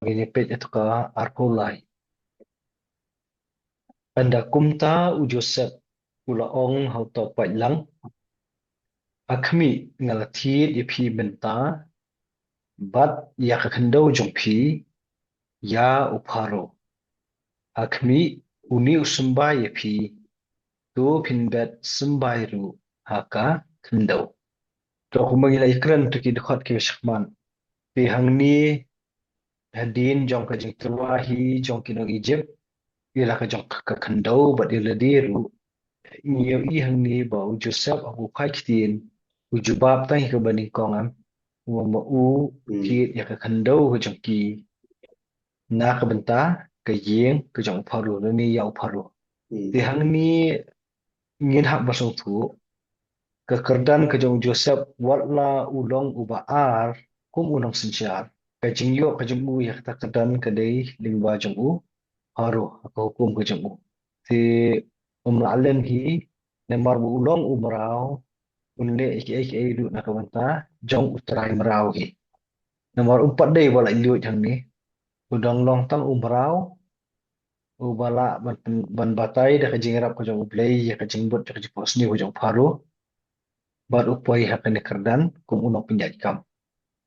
Ginipit ito ka arkulay. Anda kumta u Joseph ulaong hauto lang akmi ngalathit ipi benta bat yakakando jongpi ya upharo akmi uni usumbai ipi tu pinbet sumbai ru haka kendo to kumagila ikran tu ki dekat ke shakman pi hangni hadin jong ka jing terwahi jong kinong Egypt ila ka jong ka kendo bat ila diru nhiều y hằng ni bảo Joseph ở khu khách tiền u jubab tay ke bani kongam wa u ki ya ka khando ke jong ki na ka benta ke yeng ke jong pharu ni ya pharu ti hang ni ngin hak basong thu ke kerdan ke jong Joseph wala ulong ubaar kum unong sinchar ke jing yo ke jong u ya ta kerdan ke dei lingwa jong u haru ko hukum ke jong u ti alen hi nemar bu ulong umrao unle eke du na kawanta jong utrai merau hi nomor 4 dei wala liu jang ni udang long tang umrau ubala ban batai da kajing rap ko jong play ya kajing bot ka jipos ni ko jong paru bar upoi ha kan kerdan kum uno pinjat kam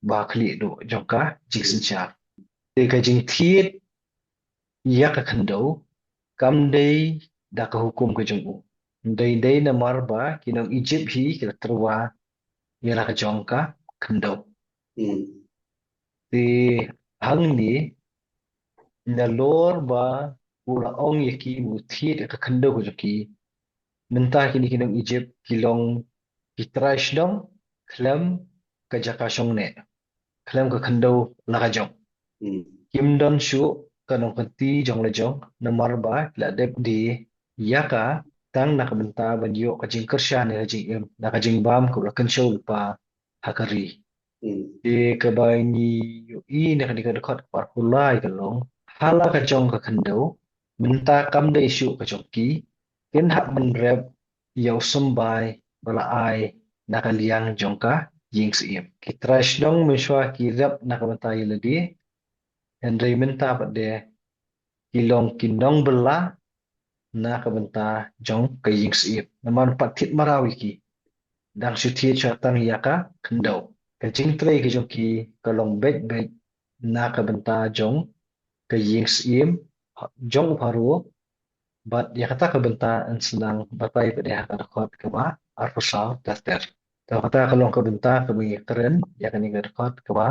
ba khli du jong ka jing cha de kajing thiet ya ka khando kam dei da ka hukum ko jong u dei dei na marba kinong Egypt hi kira terwa ya la ka jong ka khando thì hằng ni na lor ba ula ong yaki mu thiet ka khando ko joki menta kini kinong Egypt kilong kitrash dong klam ka jaka shong ne klam ka khando la ka jong kim don shu kanong kanti jong la jong na marba la dep di yaka tang na ka menta ban yo ka jing kersha ne jing em na ka jing bam ko la kan show pa hakari di kabay ni i na kanika dekat par hulai kalong hala ka jong ka kando menta kam da isu ka jongki ken hak man rep yau sambai bala ai na ka liang jong ka ying sim ki trash dong miswa ki rep na ka menta yeladi en rei menta pa de kilong kinong bela na ka menta jong ka ying sim naman patit marawi ki dang suthi chatan yaka kando kajing tray ke jong ki kalong bet na ka benta jong ka ying sim jong paru bat ya kata ka benta an senang batai pada hak rekod ke ba arfusal daster ta kata kalong ka benta ka bi keren ya kan ga rekod ke ba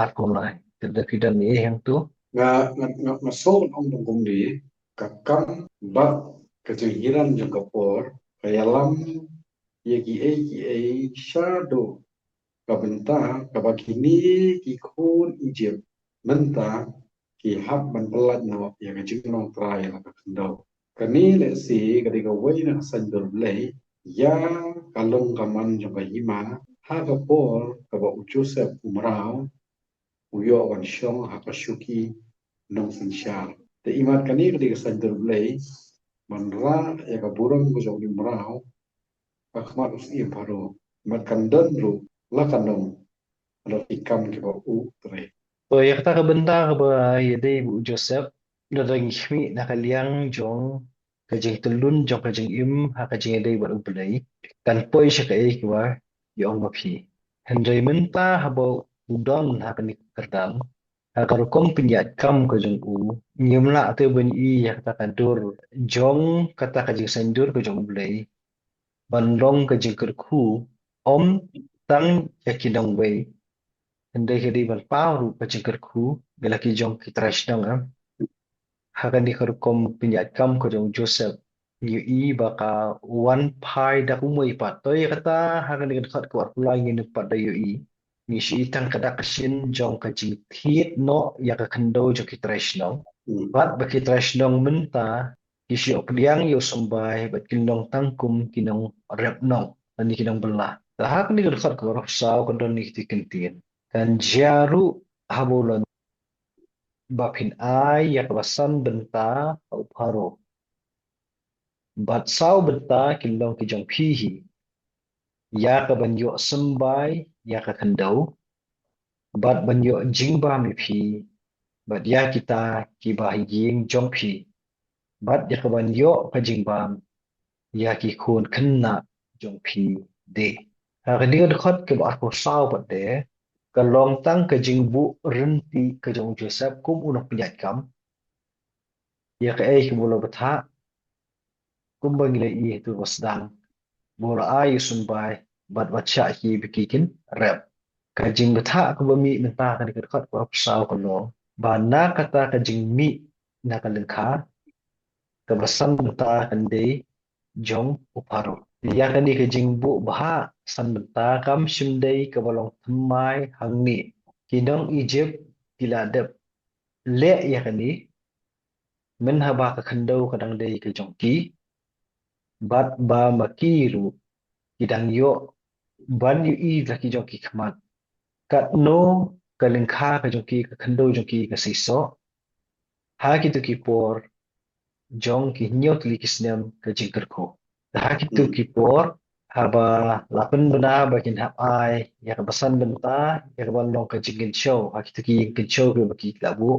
arkulai tidak pidan ni yang tu nga masuk ang dungkong di kakam ba kejahiran yung kapor kaya lam ki ay shadow kabenta kabakini ki khun Egypt menta ki hab ban pelat na ya kajing nong try la kakandau kani le si ketika wai na sandur lay ya kalong kaman yung kahima ha kapor kaba Joseph umrao uyo wan syong hakashuki nong sinsyal. Te imat kani ketika sanjur belai manra ya kaburang ko jong limrao akmat us im paro mat kandan ru la kanong ala ikam ke ba u tre. so ya kata ka benta ka ba ya dei bu Joseph na dang hmi na ka liang jong kajing telun jong kajing im ha kajing dei ba ulai kan poi sha ka ek wa yong ma phi hendai menta ha bo udon ha kan kerdam agar kom pinjat kam ko jong u nyumla te ben i ya kata kandur jong kata ka jing sandur ko jong blai ban long ka jing ker khu om tang ya kinong wei andai ke di ban pau ru ka jing ker khu gela ki jong ki trash dong am hakan di ker kom pinjat kam ko jong Joseph yu i baka one pai da umoi pat to ya kata hakan di kat ko arkulai ngin pat da yu i ni si itang kada kasin jong ka jing thiet no ya ka kando jo ki trash dong bat baki trash dong menta isi ok liang yo sambai bat kinong tangkum kinong rep nong ani kinong belah tahak ni dekat ko roh sao ko don ni tikentin kan jaru habulan bapin ai ya kabasan benta au paro Bat sau benta kilong ki jong phi hi. Ya ka ban yo sambai ya ka khandau. Bat ban yo jingba mi phi. Bat ya kita ki ba ying jong phi. Bat ya ka ban yo ka jingba ya ki khun khanna jong phi de. Ha ka dinga khot ke ba ko sau bat de. Ka long tang ka jingbu renti ka jong Joseph kum unok pinyat kam. Ya ka ei ki mulo batha kum bang le i tu wasdang. Bola ayu sumbai bat bacha hi bikikin rep. Kajing betha ko bami menta ka dikat kot ko apsau ko no. Ba na kata kajing mi na kalengka ka basan benta kan dei jong uparo. Ya kan di kajing bu baha san benta kam shimdei ka balong thamai hangni. Kinong Egypt kiladep le ya kan di men haba ka khandau kadang dei ka jong ki bat ba makiru kidang yo ban yu i laki jong ki khamat kat no kalengka ka jong ki ka khandau jong ki ka siso ha ki tu ki por jong ki nyot li kisnem ka jingkar ko ha ki tu ki por haba lapen bena bakin hab ai ya ka basan benta ya ka ban long ka jingin show ha ki tu ki kin show ke baki labu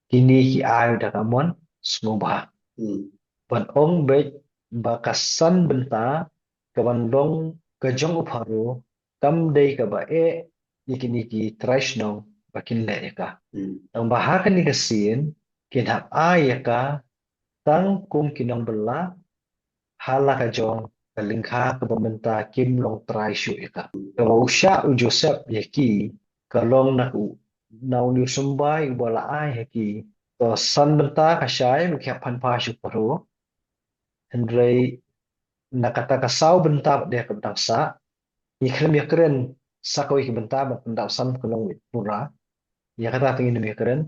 kini ki ai da ka mon smoba ban ong bet bakasan benta ka ban long ka jong upharu kam dei ka ba e ikini ki traishno bakin le ka ang bahakan ni kasin kinhap ay ka tang kum kinong bela hala ka jong kalingha ka pamenta kim long try shu ika ka usha u Joseph yaki ka long na u na uni sumbai u bala ay yaki to san benta ka shay mukha pan pa shu paro hendrai nakata ka saw benta dia ka bentang sa ikrem yakren sakoi ki benta bat bentang san kulong pura ya kata tingin mi yakren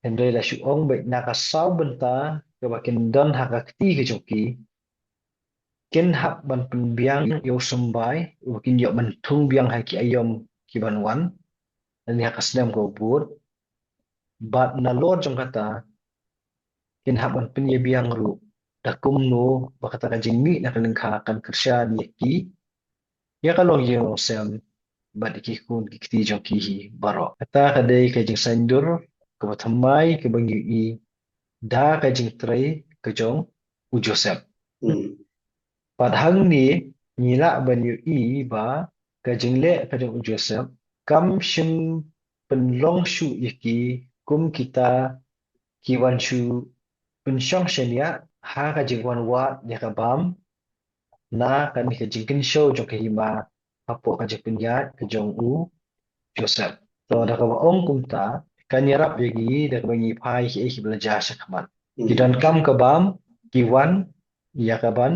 Henry la shu ong bai na ka sau benta ke bakin don ha ka kti ke joki ken hap ban pen biang yo sumbai bakin yo ban thung biang ha ki ayom ki ban wan dan ya kasdam ko bur bat na lord jong kata ken hap ban pen ye biang ru da kum no bakata ka jingmi na kan kha kan kersha ni ki ya kalong ye no sem bat ki kun ki kti joki hi baro kata ka dei ka jing sandur ko thamai ke bangi i da ka jing trai ka jong u Joseph. Padhang ni nila ban yu i ba ka jing le ka jong u Joseph kam shim penlong shu yaki kum kita kiwan shu pensyong shenya ha ka jing wan wat ya ka bam na ka ni ka jing kin show jong ka hima apo ka jing penyat ka jong u Joseph. So da ka ong kum ta kan yarap yagi da ka bangi pai hi belajar syakmat. Kidan kam ka bam kiwan ya ka ban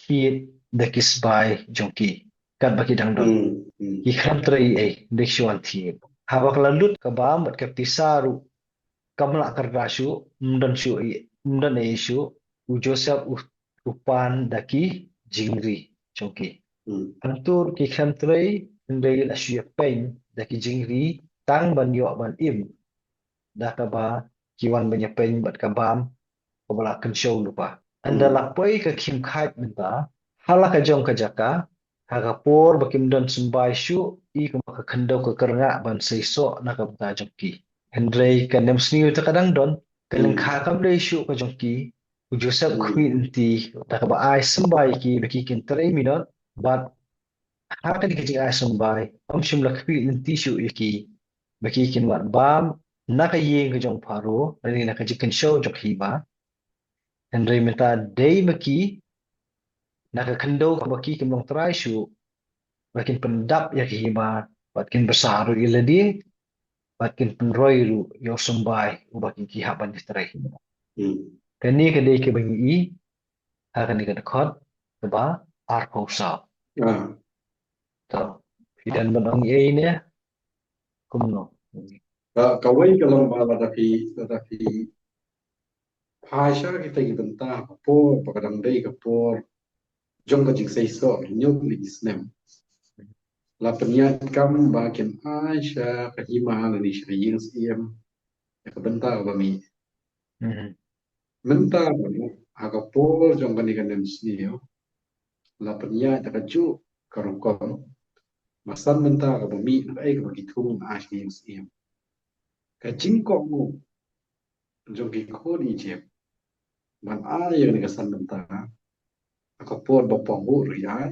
hit the kisbai jongki kat baki dang don ki kham trai e dekshuan thi hawak lalut ka bam bat ka tisaru kamla kardasu mdan e shu u Joseph upan daki jingri jongki antur ki kham trai ndai la shu pen daki jingri tang ban yo ban im da ka ba kiwan banya pen bat ka bam ko bala kan show lupa anda lapoi ka kim khat minta hala ka jong ka jaka haga por bakim don sumbai shu I ka maka khandau ka karnga ban seiso na ka bata jongki hendrei ka nem sniu ta kadang don ka leng kha kam dei shu ka jongki u Joseph khui inti ta ka ba ai sumbai ki baki kin trai minot but ha ka di ka jing ai sumbai am shim la khui inti shu iki baki kin wat bam na ka yeng ka jong paro ani na ka jikin show jok hi ba hendrei minta dei maki nakakando baki kim long try shu bakin pendap ya ki hima bakin besar iladi bakin penroy ru yo sumbai u bakin ki haban di try kani ka dei ke bangi I ha kani ka khot ka ba ar ko sa to fidan ban ong ye ne kumno kawai kalau malah tapi Pasha kita ibenta kapor pakadang dei kapor jong ka jing sei so nyok li isnem la peniat kam bakin Aisha kahima ni shriyin siem ka benta ba mi menta agapol jong kanikan sniyo la penya takaju karungkon masan menta ka bumi na ay ka magitung na asli yung siyem ka jingkok mo jong giko ni jem man ay yung nagasan menta agapol bapanggu ri ay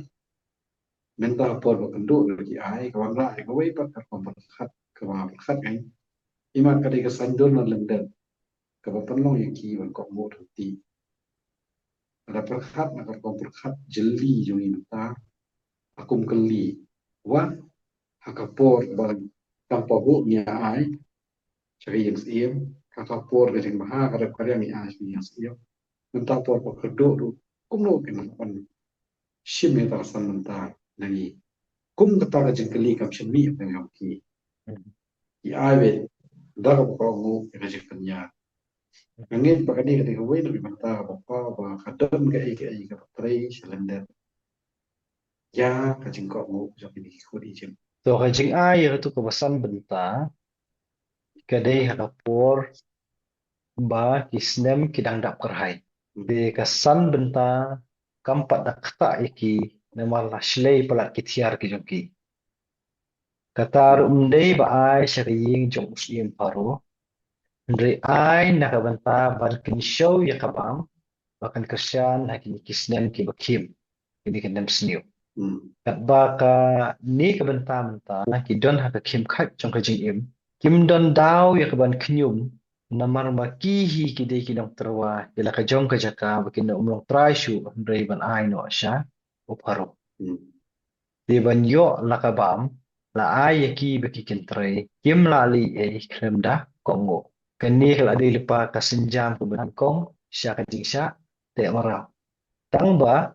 menta agapol bakandu ri ay kawang ra ay kaway pa karpambalakhat kawabalakhat ay iman ka di kasandol na lenden kapapanlong yung kiwan kok mo ti ada perkhat na karpambalakhat jeli yung imenta akum keli wa hakapor bag tampabu niya ay sa iyang siyem kakapor kasing maha karap karya ni as niya siyem mentapor pagkado do kumno kinapan shime ta san menta nangi kum kata ka jengkeli kam shimi ang ngam ki i awe daga ko mo ka jengkenya ngin pakani ka tiga wei lebih menta apa ba kadam ka ai ka patrai silender ya ka jengkok mo sa kini ko di jem To kajing ay tu kabasan benta kadai hakapor ba kisnem kidang dap kerhai. Di kasan benta kampat dak kata iki nama lashlei palat kitiar ki jongki. Katar undai ba ai syariying jong muslim paro. Ndri ai nakabenta ban kinshow yakabam bakan kesyan hakin kisnem ki bakim. Ini kendem sniu. Kat baka ni kabenta menta ki don hakakim khat jong kajing im. Kim don daw yakaban knyum namar makihi kide kinong terwa ila kajong kajaka bakin na umlong trashu ndray ban ay no asya uparo. Di ban yo lakabam la ay yaki baki kintre kim lali e kremda kongo. Kani kala di lipa kasenjam kebenan kong sya kajing sya te marau. Tang ba